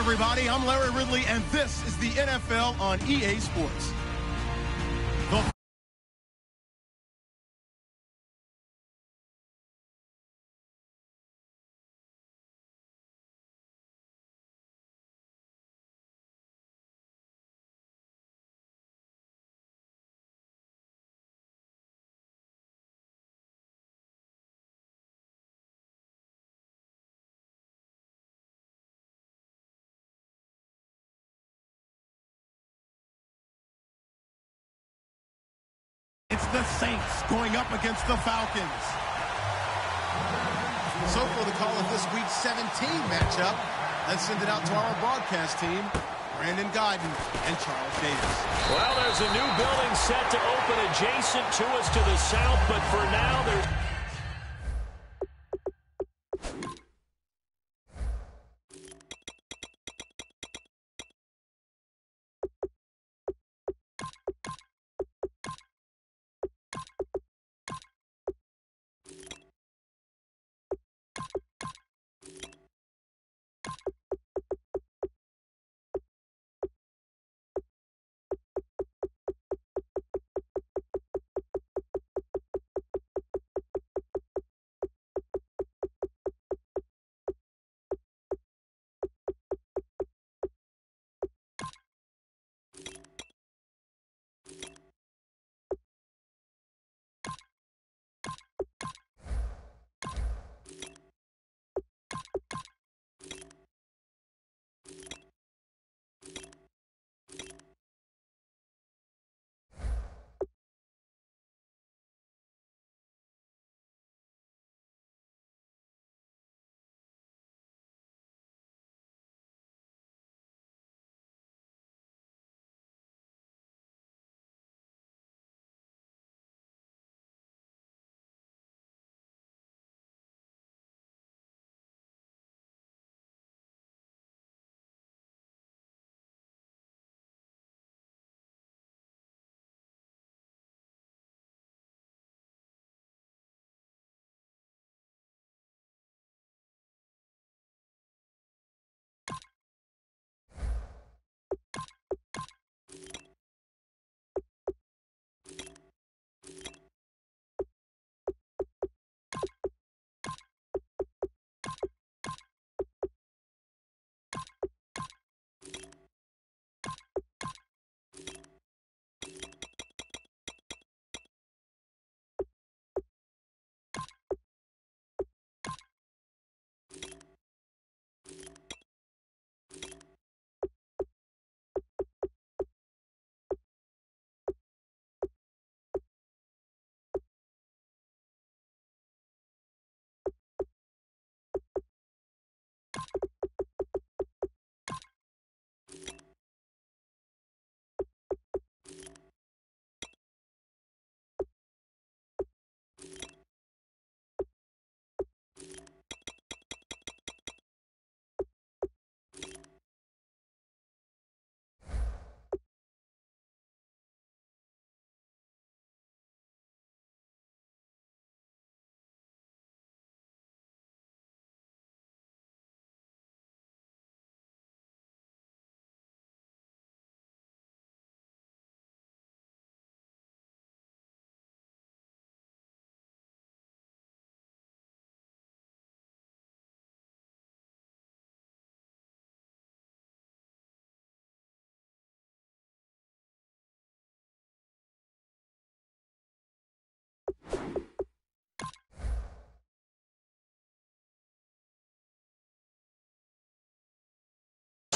everybody. I'm Larry Ridley, and this is the NFL on EA Sports. It's the Saints going up against the Falcons. So for the call of this week's 17 matchup, let's send it out to our broadcast team, Brandon Guyton and Charles Davis. Well, there's a new building set to open adjacent to us to the south, but for now there's...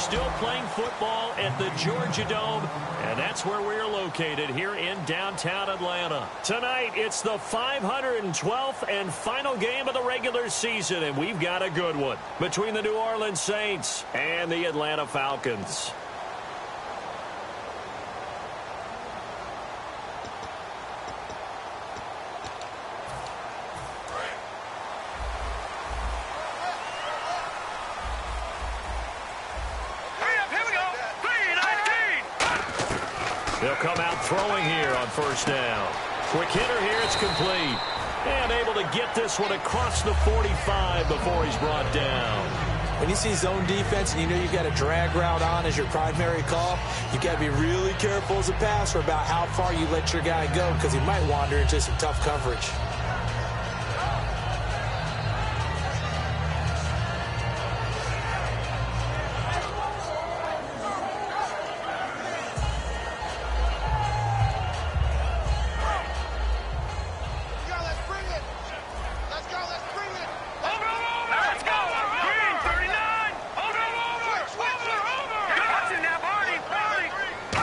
Still playing football at the Georgia Dome, and that's where we're located here in downtown Atlanta. Tonight, it's the 512th and final game of the regular season, and we've got a good one between the New Orleans Saints and the Atlanta Falcons. They'll come out throwing here on first down. Quick hitter here, it's complete. And able to get this one across the 45 before he's brought down. When you see zone defense and you know you've got a drag route on as your primary call, you've got to be really careful as a passer about how far you let your guy go because he might wander into some tough coverage.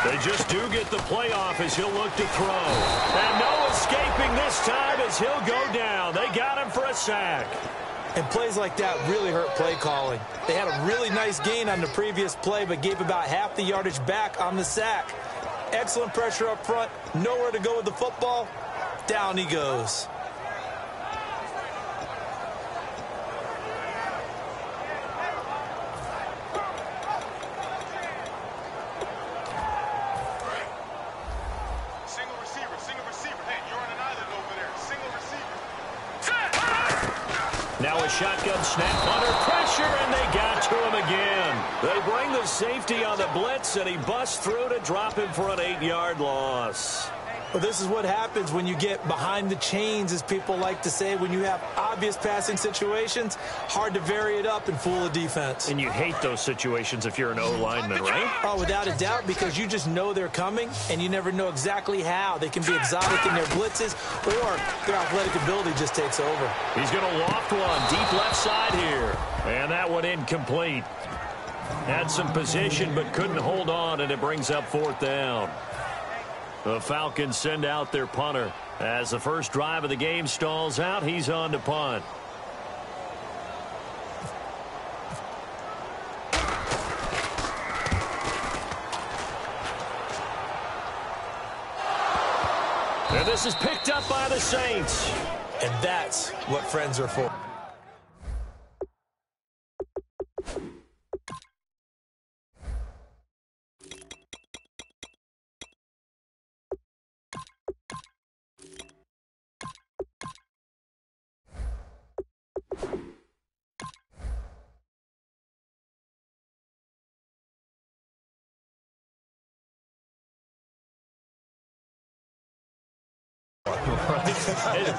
They just do get the playoff as he'll look to throw. And no escaping this time as he'll go down. They got him for a sack. And plays like that really hurt play calling. They had a really nice gain on the previous play, but gave about half the yardage back on the sack. Excellent pressure up front. Nowhere to go with the football. Down he goes. Now a shotgun snap under pressure, and they got to him again. They bring the safety on the blitz, and he busts through to drop him for an 8-yard loss. Well, this is what happens when you get behind the chains, as people like to say. When you have obvious passing situations, hard to vary it up and fool a defense. And you hate those situations if you're an O-lineman, right? Oh, without a doubt, because you just know they're coming, and you never know exactly how. They can be exotic in their blitzes, or their athletic ability just takes over. He's going to loft one deep left side here. And that one incomplete. Had some position, but couldn't hold on, and it brings up 4th down. The Falcons send out their punter. As the first drive of the game stalls out, he's on to punt. And this is picked up by the Saints. And that's what friends are for.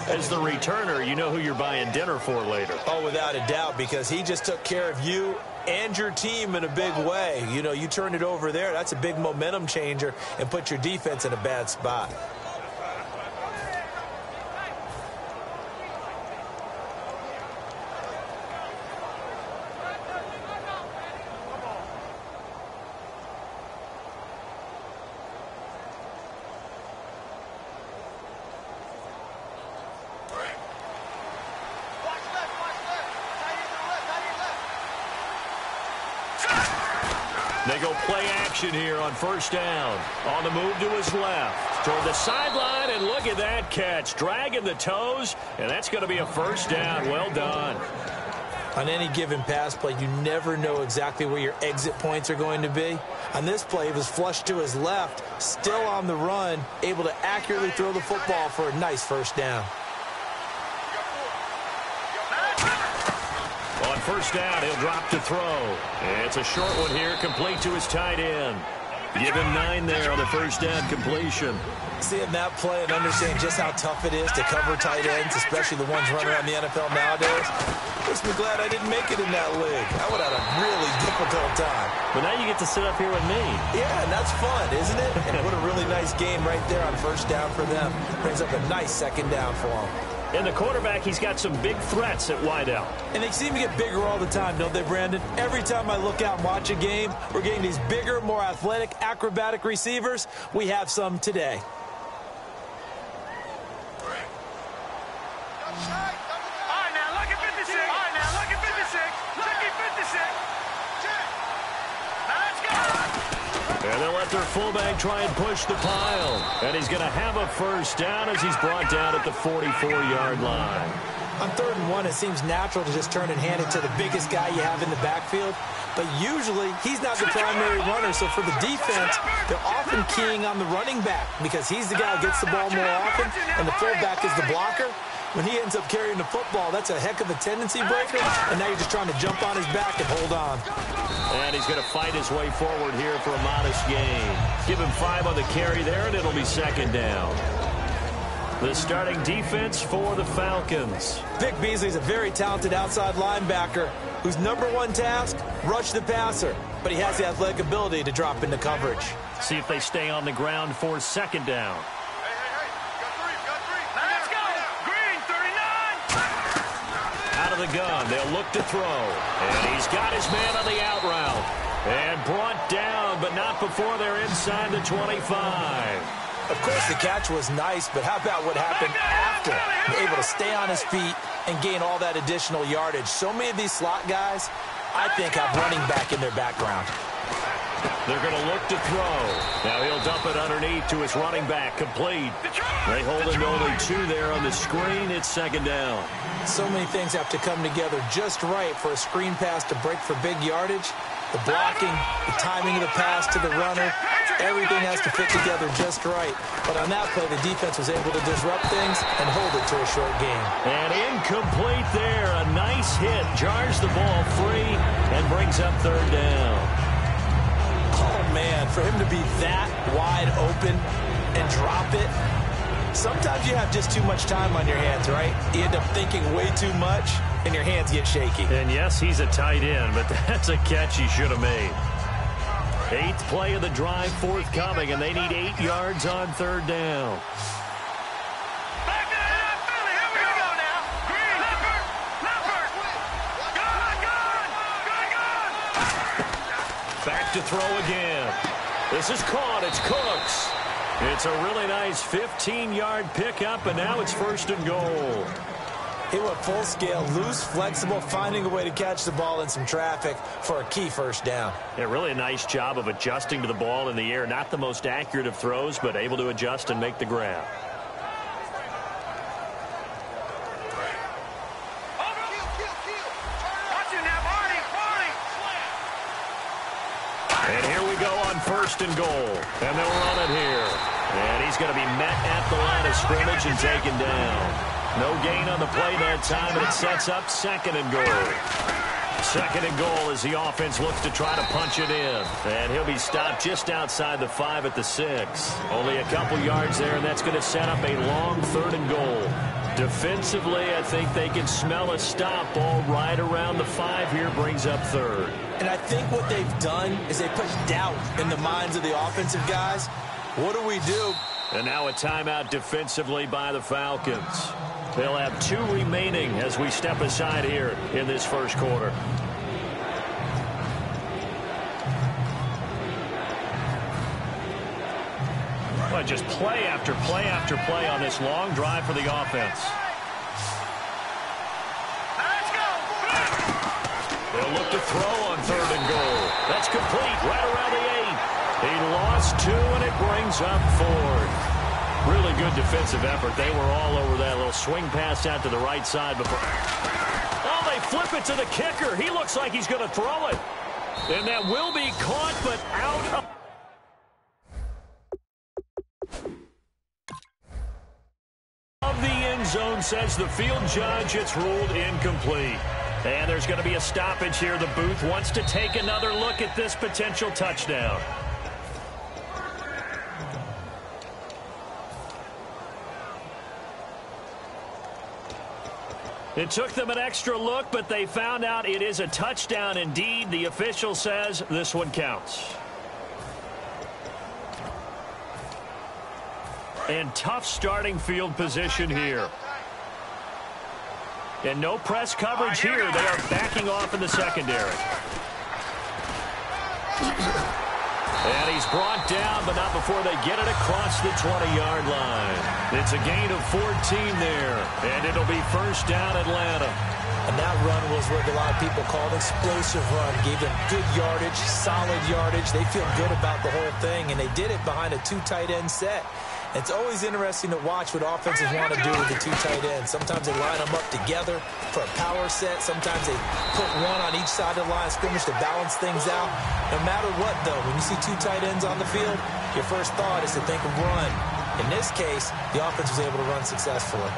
As the returner, you know who you're buying dinner for later. Oh, without a doubt, because he just took care of you and your team in a big way. You know, you turned it over there. That's a big momentum changer and put your defense in a bad spot. They go play action here on 1st down. On the move to his left. Toward the sideline, and look at that catch. Dragging the toes, and that's going to be a 1st down. Well done. On any given pass play, you never know exactly where your exit points are going to be. On this play, he was flushed to his left, still on the run, able to accurately throw the football for a nice 1st down. On 1st down, he'll drop to throw. It's a short one here, complete to his tight end. Give him 9 there on the 1st down completion. Seeing that play and understanding just how tough it is to cover tight ends, especially the ones running around the NFL nowadays, makes me glad I didn't make it in that league. I would have had a really difficult time. But now you get to sit up here with me. Yeah, and that's fun, isn't it? And what a really nice game right there on 1st down for them. Brings up a nice 2nd down for them. And the quarterback, he's got some big threats at wideout. And they seem to get bigger all the time, don't they, Brandon? Every time I look out and watch a game, we're getting these bigger, more athletic, acrobatic receivers. We have some today. And they'll let their fullback try and push the pile. And he's going to have a 1st down as he's brought down at the 44-yard line. On 3rd and 1, it seems natural to just turn and hand it to the biggest guy you have in the backfield. But usually, he's not the primary runner. So for the defense, they're often keying on the running back because he's the guy who gets the ball more often, and the fullback is the blocker. When he ends up carrying the football, that's a heck of a tendency breaker, and now you're just trying to jump on his back and hold on. And he's going to fight his way forward here for a modest gain. Give him 5 on the carry there, and it'll be second down. The starting defense for the Falcons. Vic Beasley's a very talented outside linebacker whose #1 task, rush the passer. But he has the athletic ability to drop into coverage. See if they stay on the ground for second down. Let's go! Green, 39! Out of the gun, they'll look to throw. And he's got his man on the out route. And brought down, but not before they're inside the 25. Of course, the catch was nice, but how about what happened after? Able to stay on his feet and gain all that additional yardage. So many of these slot guys, I think, have running back in their background. They're going to look to throw. Now he'll dump it underneath to his running back. Complete. They hold him to only 2 there on the screen. It's second down. So many things have to come together just right for a screen pass to break for big yardage. The blocking, the timing of the pass to the runner, everything has to fit together just right. But on that play, the defense was able to disrupt things and hold it to a short game. And incomplete there. A nice hit. Jars the ball free and brings up third down. Oh, man, for him to be that wide open and drop it. Sometimes you have just too much time on your hands, right? You end up thinking way too much, and your hands get shaky. And yes, he's a tight end, but that's a catch he should have made. 8th play of the drive forthcoming, and they need 8 yards on third down. Back to Philly, here we go now. Green, Leopard, gun. Back to throw again. This is caught. It's Cooks. It's a really nice 15-yard pickup, and now it's 1st and goal. He went full scale, loose, flexible, finding a way to catch the ball in some traffic for a key first down. Yeah, really a nice job of adjusting to the ball in the air. Not the most accurate of throws, but able to adjust and make the grab. And here we go on 1st and goal. And they'll run it here. And he's going to be met at the line of scrimmage and taken down. No gain on the play that time, and it sets up 2nd and goal. 2nd and goal as the offense looks to try to punch it in. And he'll be stopped just outside the 5 at the 6. Only a couple yards there, and that's going to set up a long 3rd and goal. Defensively, I think they can smell a stop ball right around the 5 here, brings up 3rd. And I think what they've done is they put doubt in the minds of the offensive guys. What do we do? And now a timeout defensively by the Falcons. They'll have 2 remaining as we step aside here in this first quarter. Well, just play after play after play on this long drive for the offense. Let's go. They'll look to throw on 3rd and goal. That's complete right around the 8. He lost 2, and it brings up 4th. Really good defensive effort. They were all over that little swing pass out to the right side before. Oh, they flip it to the kicker. He looks like he's going to throw it. And that will be caught, but out of the end zone, says the field judge. It's ruled incomplete. And there's going to be a stoppage here. The booth wants to take another look at this potential touchdown. It took them an extra look, but they found out it is a touchdown indeed. The official says this one counts. And tough starting field position here. And no press coverage here. They are backing off in the secondary. And he's brought down, but not before they get it across the 20-yard line. It's a gain of 14 there, and it'll be 1st down Atlanta. And that run was what a lot of people call an explosive run. Gave them good yardage, solid yardage. They feel good about the whole thing, and they did it behind a 2 tight end set. It's always interesting to watch what offenses want to do with the 2 tight ends. Sometimes they line them up together for a power set. Sometimes they put one on each side of the line of scrimmage to balance things out. No matter what, though, when you see 2 tight ends on the field, your first thought is to think of run. In this case, the offense was able to run successfully.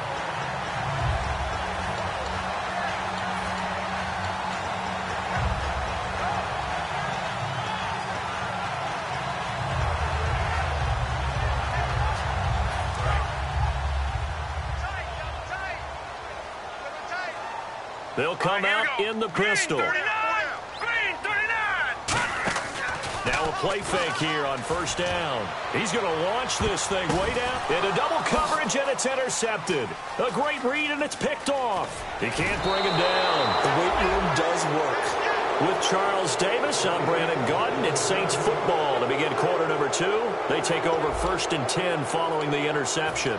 They'll come out in the pistol. Now a play fake here on first down. He's going to launch this thing way down into double coverage, and it's intercepted. A great read, and it's picked off. He can't bring him down. The weight room does work. With Charles Davis, I'm Brandon Gaudin. It's Saints football to begin quarter number 2. They take over 1st and 10 following the interception.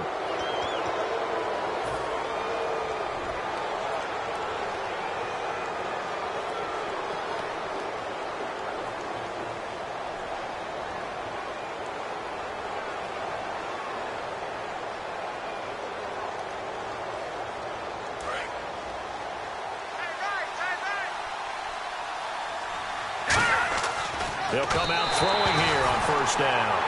They'll come out throwing here on first down.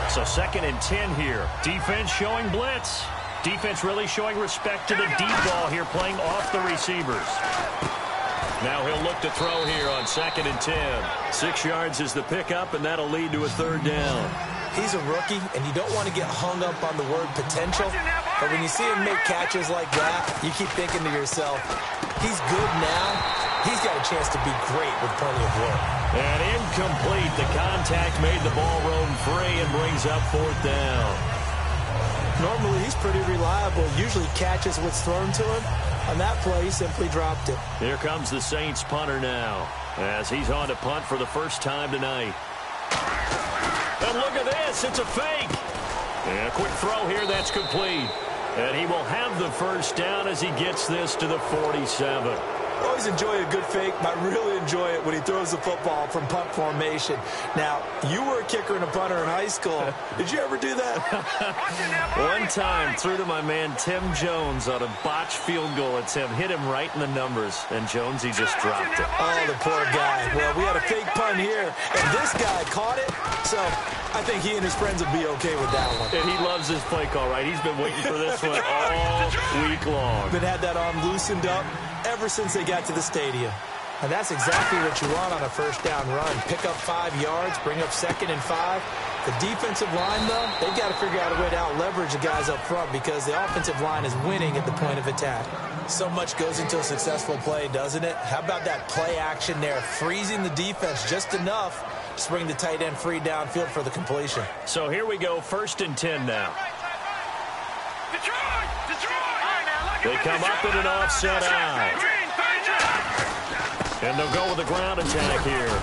So 2nd and 10 here. Defense showing blitz. Defense really showing respect to the deep ball here, playing off the receivers. Now he'll look to throw here on 2nd and 10. 6 yards is the pickup, and that'll lead to a 3rd down. He's a rookie, and you don't want to get hung up on the word potential. But when you see him make catches like that, you keep thinking to yourself, he's good now. He's got a chance to be great with plenty of work. And incomplete. The contact made the ball roam free and brings up 4th down. Normally, he's pretty reliable. Usually catches what's thrown to him. On that play, he simply dropped it. Here comes the Saints punter now, as he's on to punt for the first time tonight. And look at this. It's a fake. And a quick throw here. That's complete. And he will have the 1st down as he gets this to the 47. Always enjoy a good fake, but I really enjoy it when he throws the football from punt formation. Now, you were a kicker and a punter in high school. Did you ever do that? One time, threw to my man Tim Jones on a botched field goal attempt. Hit him right in the numbers, and Jones, he just dropped it. Oh, the poor guy. Well, we had a fake punt here, and this guy caught it, so I think he and his friends will be okay with that one. And he loves this play call, right? He's been waiting for this one all week long. Been had that arm loosened up ever since they got to the stadium. And that's exactly what you want on a 1st down run. Pick up 5 yards, bring up 2nd and 5. The defensive line, though, they've got to figure out a way to out-leverage the guys up front because the offensive line is winning at the point of attack. So much goes into a successful play, doesn't it? How about that play action there, freezing the defense just enough to bring the tight end free downfield for the completion. So here we go, 1st and 10 now. They come up in an offset eye. And they'll go with the ground attack here.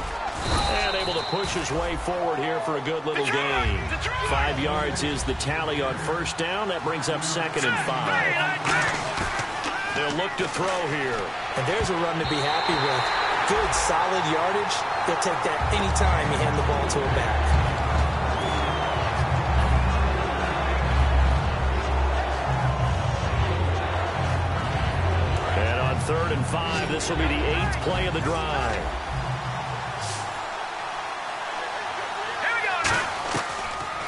And able to push his way forward here for a good little gain. 5 yards is the tally on 1st down. That brings up 2nd and 5. They'll look to throw here. And there's a run to be happy with. Good, solid yardage. He'll take that anytime you hand the ball to him back. And on 3rd and 5, this will be the 8th play of the drive.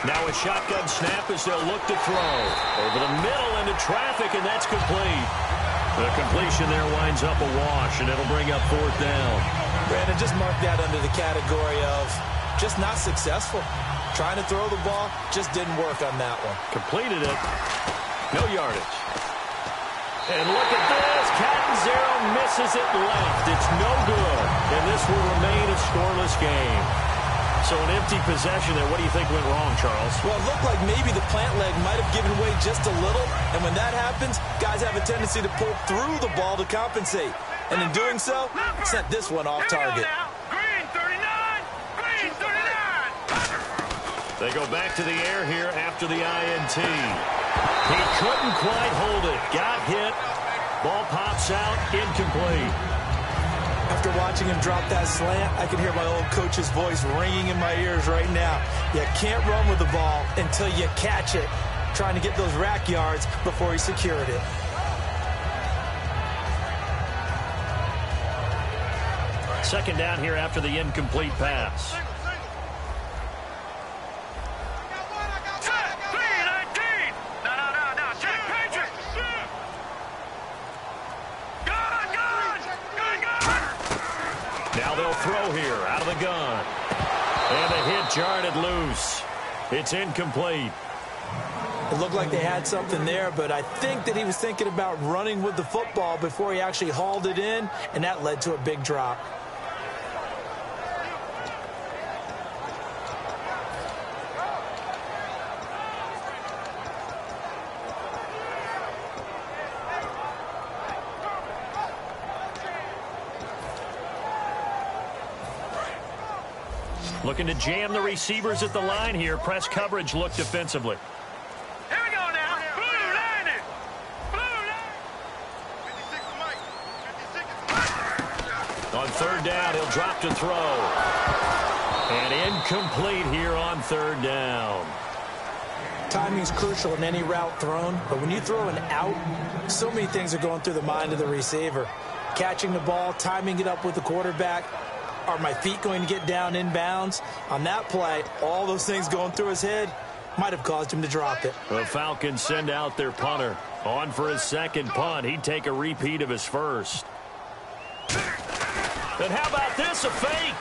Now a shotgun snap as they'll look to throw. Over the middle into traffic, and that's complete. The completion there winds up a wash, and it'll bring up 4th down. Brandon, just mark that under the category of just not successful. Trying to throw the ball, just didn't work on that one. Completed it. No yardage. And look at this. Catanzaro misses it left. It's no good. And this will remain a scoreless game. So an empty possession there. What do you think went wrong, Charles? Well, it looked like maybe the plant leg might have given way just a little. And when that happens, guys have a tendency to pull through the ball to compensate. And in doing so, sent this one off target. Green 39! Green 39! They go back to the air here after the INT. He couldn't quite hold it. Got hit. Ball pops out. Incomplete. After watching him drop that slant, I can hear my old coach's voice ringing in my ears right now. You can't run with the ball until you catch it. Trying to get those rack yards before he secured it. Second down here after the incomplete pass. Now they'll throw here out of the gun. And the hit jarred it loose. It's incomplete. It looked like they had something there, but I think that he was thinking about running with the football before he actually hauled it in, and that led to a big drop. Looking to jam the receivers at the line here. Press coverage look defensively. Here we go now. Blue line it. Blue line. 56 On third down, he'll drop to throw. And incomplete here on third down. Timing's crucial in any route thrown, but when you throw an out, so many things are going through the mind of the receiver. Catching the ball, timing it up with the quarterback. Are my feet going to get down inbounds? On that play, all those things going through his head might have caused him to drop it. The Falcons send out their punter. On for his second punt. He'd take a repeat of his first. And how about this, a fake?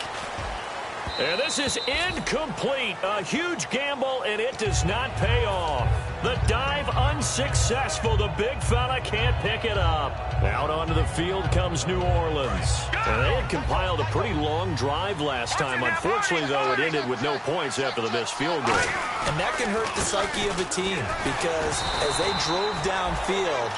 And this is incomplete. A huge gamble, and it does not pay off. The dive unsuccessful. The big fella can't pick it up. Out onto the field comes New Orleans. And they had compiled a pretty long drive last time. Unfortunately, though, it ended with no points after the missed field goal. And that can hurt the psyche of a team because as they drove downfield,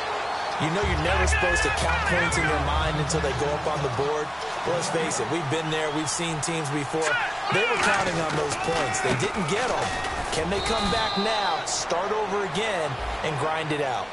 you know you're never supposed to count points in your mind until they go up on the board. Well, let's face it, we've been there. We've seen teams before. They were counting on those points. They didn't get them. Can they come back now, start over again, and grind it out?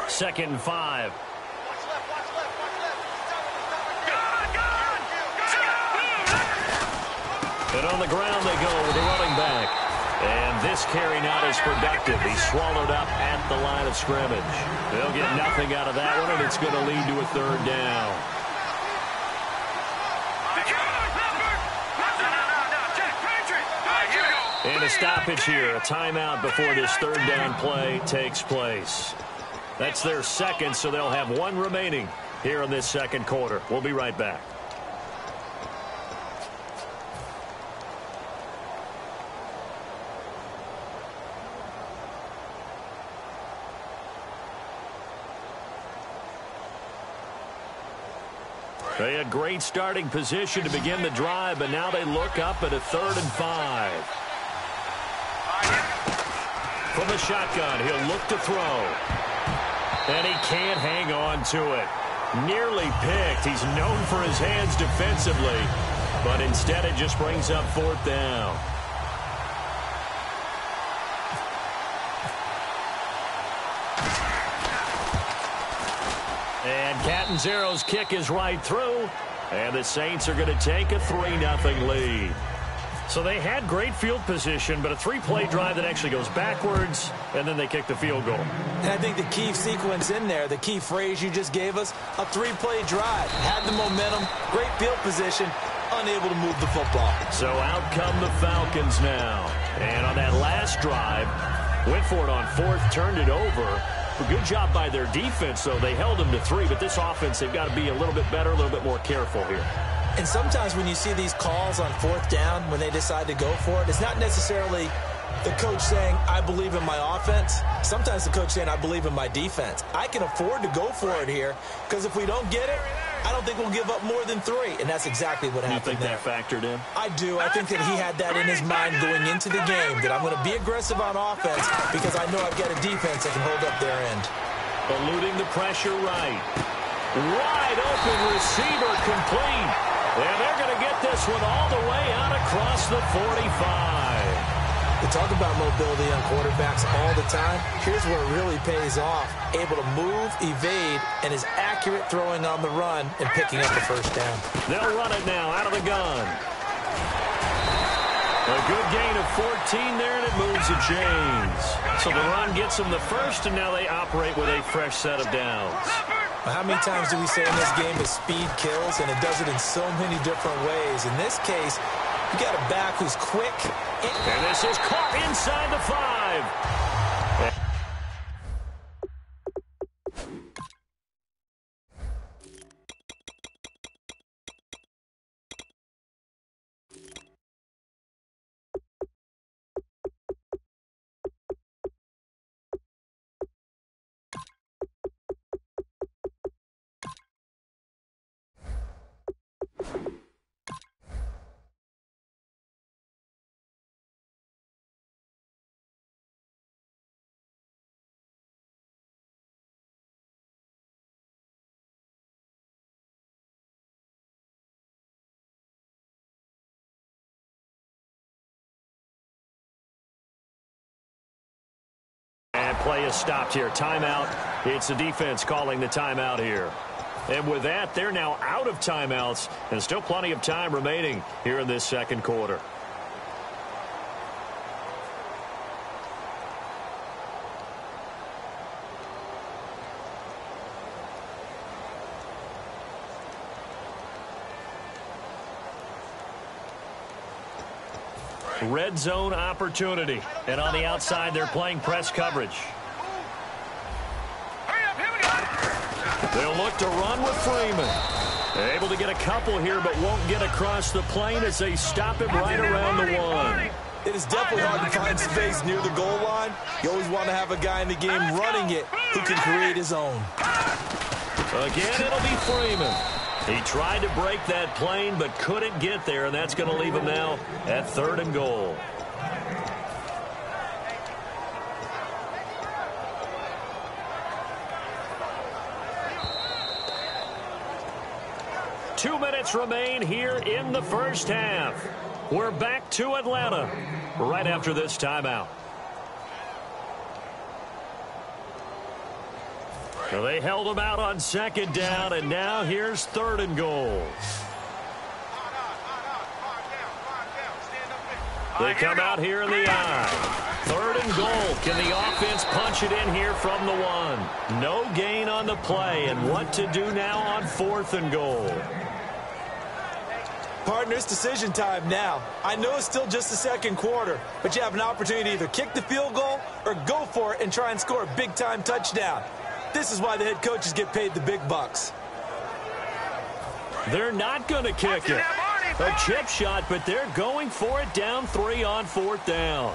Second and 5. Watch left, watch left, watch left. Gone! And on the ground they go with the running back. And this carry not as productive. He's swallowed up at the line of scrimmage. They'll get nothing out of that one, and it's going to lead to a third down. And a stoppage here, a timeout before this third down play takes place. That's their second, so they'll have one remaining here in this second quarter. We'll be right back. They had great starting position to begin the drive, but now they look up at a 3rd and 5. From the shotgun, he'll look to throw. And he can't hang on to it. Nearly picked. He's known for his hands defensively, but instead it just brings up 4th down. And Catanzaro's kick is right through, and the Saints are going to take a 3-0 lead. So they had great field position, but a 3-play drive that actually goes backwards, and then they kick the field goal. And I think the key sequence in there, the key phrase you just gave us, a 3-play drive. Had the momentum, great field position, unable to move the football. So out come the Falcons now. And on that last drive, went for it on fourth, turned it over. A good job by their defense, though. They held them to 3, but this offense, they've got to be a little bit better, a little bit more careful here. And sometimes when you see these calls on fourth down, when they decide to go for it, it's not necessarily the coach saying, I believe in my offense. Sometimes the coach saying, I believe in my defense. I can afford to go for it here, because if we don't get it, I don't think we'll give up more than 3. And that's exactly what happened there. You think that factored in? I do. I think that he had that in his mind going into the game, that I'm going to be aggressive on offense because I know I've got a defense that can hold up their end. Eluding the pressure right. Wide open receiver complete. And they're going to get this one all the way out across the 45. We talk about mobility on quarterbacks all the time. Here's where it really pays off. Able to move, evade, and is accurate throwing on the run and picking up the first down. They'll run it now out of the gun. A good gain of 14 there, and it moves the chains. So the run gets them the first, and now they operate with a fresh set of downs. Well, how many times do we say in this game that speed kills, and it does it in so many different ways? In this case, you got a back who's quick. And this is caught inside the 5. And play is stopped here. Timeout. It's the defense calling the timeout here. And with that, they're now out of timeouts, and still plenty of time remaining here in this second quarter. Red zone opportunity. And on the outside, they're playing press coverage. They'll look to run with Freeman. Able to get a couple here, but won't get across the plane as they stop him right around the 1. It is definitely hard to find space near the goal line. You always want to have a guy in the game running it who can create his own. Again, it'll be Freeman. He tried to break that plane, but couldn't get there, and that's going to leave him now at 3rd and goal. Two minutes remain here in the first half. We're back to Atlanta right after this timeout. So they held him out on 2nd down, and now here's 3rd and goal. They come out here in the eye. 3rd and goal. Can the offense punch it in here from the 1? No gain on the play, and what to do now on 4th and goal? Partners, decision time now. I know it's still just the second quarter, but you have an opportunity to either kick the field goal or go for it and try and score a big-time touchdown. This is why the head coaches get paid the big bucks. They're not going to kick it. A chip shot, but they're going for it down 3 on 4th down.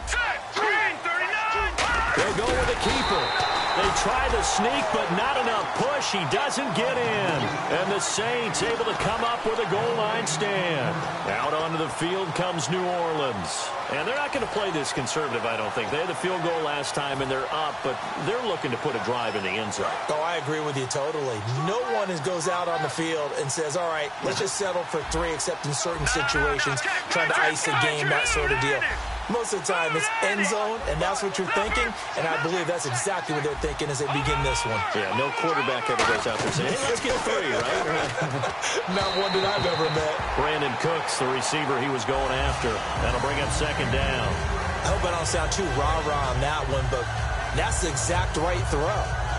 They'll go with a keeper. They try the sneak, but not enough push. He doesn't get in. And the Saints able to come up with a goal line stand. Out onto the field comes New Orleans. And they're not going to play this conservative, I don't think. They had the field goal last time, and they're up, but they're looking to put a drive in the end zone. Oh, I agree with you totally. No one goes out on the field and says, all right, let's just settle for 3, except in certain situations, trying to ice a game, that sort of deal. Most of the time, it's end zone, and that's what you're thinking, and I believe that's exactly what they're thinking as they begin this one. Yeah, no quarterback ever goes out there saying, hey, let's get 3, right? Not one that I've ever met. Brandon Cooks, the receiver he was going after. That'll bring up 2nd down. I hope I don't sound too rah-rah on that one, but that's the exact right throw.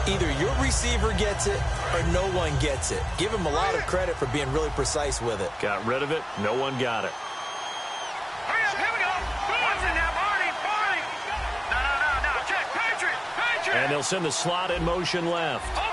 Either your receiver gets it or no one gets it. Give him a lot of credit for being really precise with it. Got rid of it. No one got it. Hurry up, here we go. What's in there, Barney? No. Check. Patriot. And they'll send the slot in motion left. Over.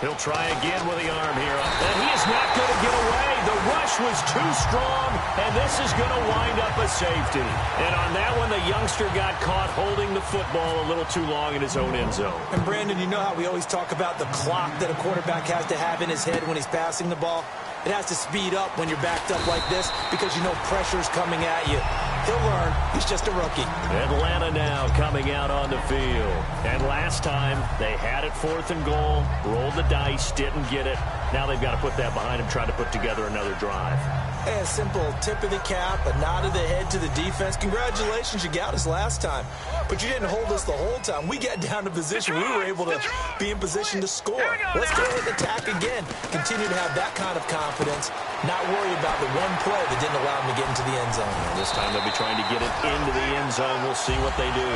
He'll try again with the arm here. And he is not going to get away. The rush was too strong, and this is going to wind up a safety. And on that one, the youngster got caught holding the football a little too long in his own end zone. And, Brandon, you know how we always talk about the clock that a quarterback has to have in his head when he's passing the ball? It has to speed up when you're backed up like this because you know pressure's coming at you. He'll learn. He's just a rookie. Atlanta now coming out on the field. And last time, they had it 4th and goal, rolled the dice, didn't get it. Now they've got to put that behind them, try to put together another drive. Hey, a simple tip of the cap, a nod of the head to the defense. Congratulations, you got us last time. But you didn't hold us the whole time. We got down to position. We were able to be in position to score. Let's go and attack again. Continue to have that kind of confidence. Not worry about the one play that didn't allow them to get into the end zone. This time they'll be trying to get it into the end zone. We'll see what they do.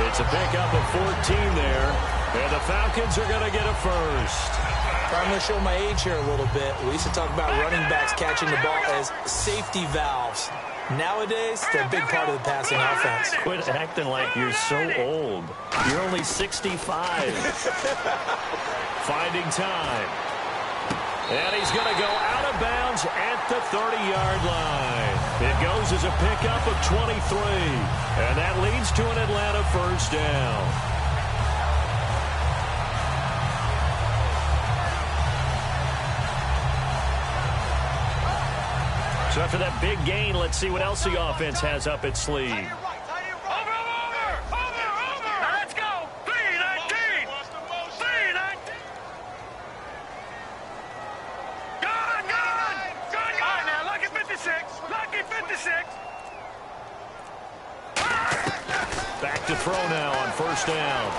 It's a pickup of 14 there. And the Falcons are going to get a first. I'm going to show my age here a little bit. We used to talk about running backs catching the ball as safety valves. Nowadays, they're a big part of the passing offense. Quit acting like you're so old. You're only 65. Finding time. And he's going to go out of bounds at the 30-yard line. It goes as a pickup of 23. And that leads to an Atlanta first down. So after that big gain, let's see what else the offense has up its sleeve. Over. Now let's go. 3-19. Gone. All right, now, lucky 56. Back to throw now on first down.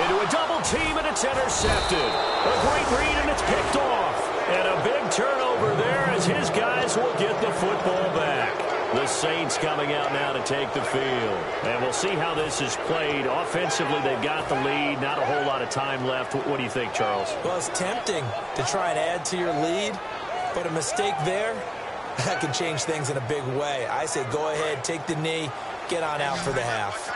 Into a double team, and it's intercepted. A great read, and it's picked off. And a big turnover there as his guys will get the football back. The Saints coming out now to take the field. And we'll see how this is played. Offensively, they've got the lead. Not a whole lot of time left. What do you think, Charles? Well, it's tempting to try and add to your lead, but a mistake there, that can change things in a big way. I say go ahead, take the knee, get on out for the half.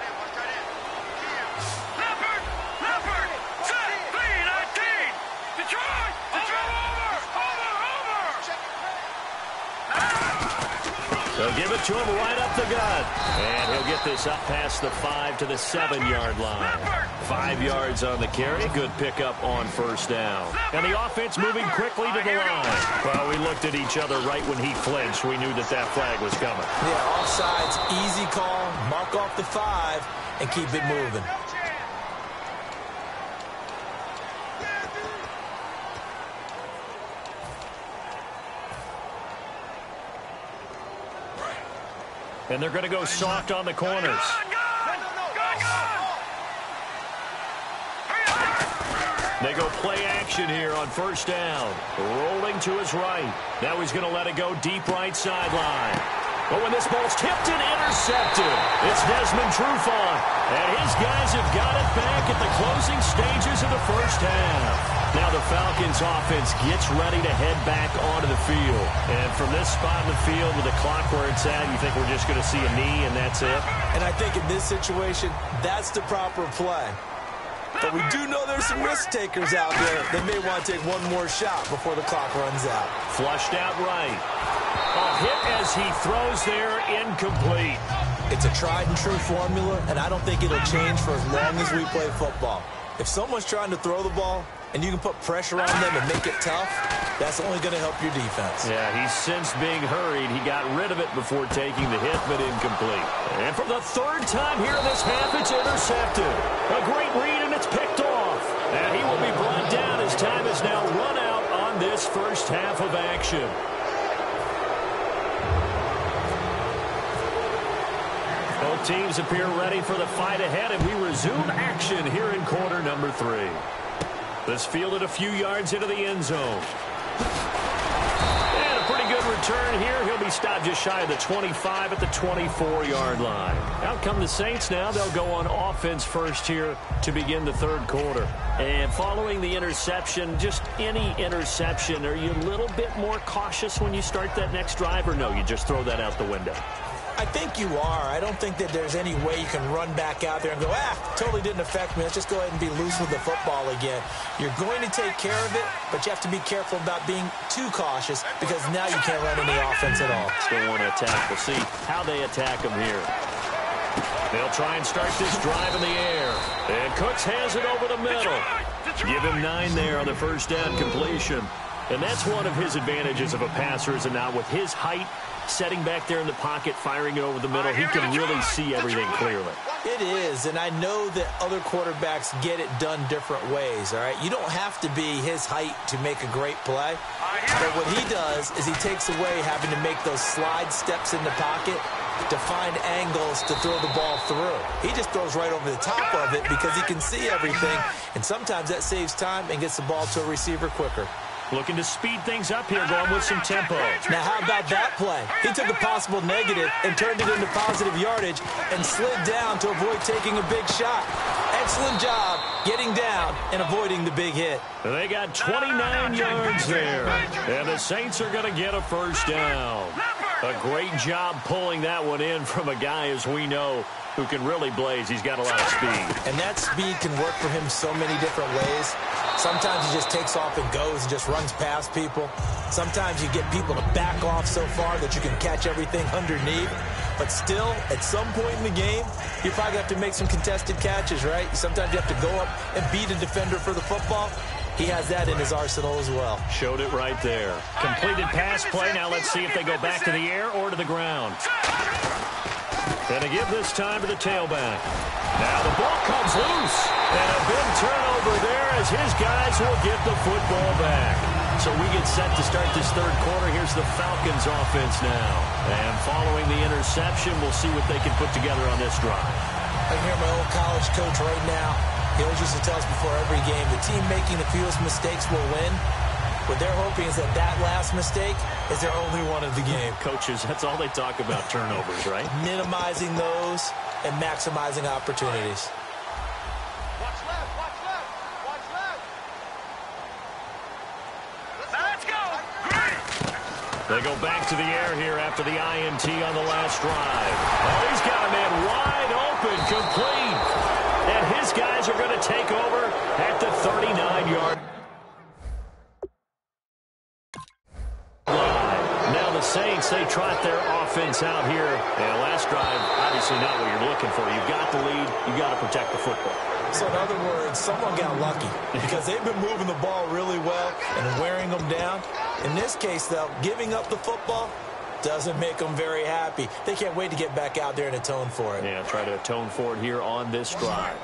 They'll give it to him right up the gut. And he'll get this up past the 5 to the 7-yard line. 5 yards on the carry. Good pickup on first down. And the offense moving quickly to the line. Well, we looked at each other right when he flinched. We knew that flag was coming. Yeah, offsides, easy call. Mark off the 5 and keep it moving. And they're going to go soft on the corners. They go play action here on first down. Rolling to his right. Now he's going to let it go deep right sideline. But when this ball's tipped and intercepted, it's Desmond Trufant. And his guys have got it back at the closing stages of the first half. Now the Falcons offense gets ready to head back onto the field. And from this spot in the field with the clock where it's at, you think we're just going to see a knee and that's it? And I think in this situation, that's the proper play. But we do know there's some risk takers out there that may want to take one more shot before the clock runs out. Flushed out right. A hit as he throws there, incomplete. It's a tried and true formula, and I don't think it'll change for as long as we play football. If someone's trying to throw the ball and you can put pressure on them and make it tough, that's only going to help your defense. Yeah, he's since being hurried. He got rid of it before taking the hit, but incomplete. And for the third time here in this half, it's intercepted. A great read, and it's picked off. And he will be brought down as time is now run out on this first half of action. Both teams appear ready for the fight ahead, and we resume action here in quarter number 3. This fielded a few yards into the end zone. And a pretty good return here. He'll be stopped just shy of the 25 at the 24-yard line. Out come the Saints now. They'll go on offense first here to begin the third quarter. And following the interception, just any interception, are you a little bit more cautious when you start that next drive, or no, you just throw that out the window? I think you are. I don't think that there's any way you can run back out there and go, totally didn't affect me. Let's just go ahead and be loose with the football again. You're going to take care of it, but you have to be careful about being too cautious because now you can't run any offense at all. Still want to attack. We'll see how they attack them here. They'll try and start this drive in the air. And Cooks has it over the middle. Give him 9 there on the first down completion. And that's one of his advantages of a passer, is now with his height, setting back there in the pocket, firing it over the middle, he can really see everything clearly. It is, and I know that other quarterbacks get it done different ways, all right? You don't have to be his height to make a great play, but what he does is he takes away having to make those slide steps in the pocket to find angles to throw the ball through. He just throws right over the top of it because he can see everything, and sometimes that saves time and gets the ball to a receiver quicker. Looking to speed things up here, going with some tempo. Now, how about that play? He took a possible negative and turned it into positive yardage and slid down to avoid taking a big shot. Excellent job getting down and avoiding the big hit. They got 29 yards there, and the Saints are going to get a first down. A great job pulling that one in from a guy, as we know, who can really blaze. He's got a lot of speed. And that speed can work for him so many different ways. Sometimes he just takes off and goes and just runs past people. Sometimes you get people to back off so far that you can catch everything underneath. But still, at some point in the game, you probably have to make some contested catches, right? Sometimes you have to go up and beat a defender for the football. He has that in his arsenal as well. Showed it right there. Completed pass play. Now let's see if they go back to the air or to the ground. And to give this time to the tailback. Now the ball comes loose. And a big turnover there as his guys will get the football back. So we get set to start this third quarter. Here's the Falcons offense now. And following the interception, we'll see what they can put together on this drive. I can hear my old college coach right now. He always used to tell us before every game, the team making the fewest mistakes will win. What they're hoping is that that last mistake is their only one of the game. Coaches, that's all they talk about, turnovers, right? Minimizing those and maximizing opportunities. Watch left, watch left, watch left. Now let's go. Great. They go back to the air here after the INT on the last drive. Oh, he's got a man wide open, complete. And his guys are going to take over at the 39-yard line. Now the Saints, they trot their offense out here. And last drive, obviously not what you're looking for. You've got the lead. You've got to protect the football. So in other words, someone got lucky because they've been moving the ball really well and wearing them down. In this case, though, giving up the football doesn't make them very happy. They can't wait to get back out there and atone for it. Yeah, try to atone for it here on this drive.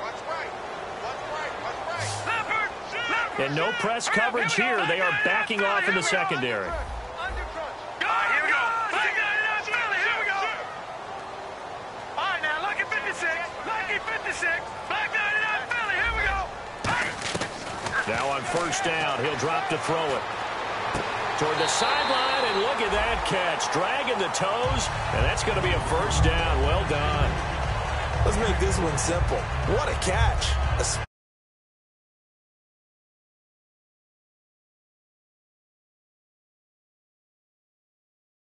And no press coverage here. They are backing off in the secondary. Now on first down, he'll drop to throw it. Toward the sideline, and look at that catch. Dragging the toes, and that's going to be a first down. Well done. Let's make this one simple. What a catch.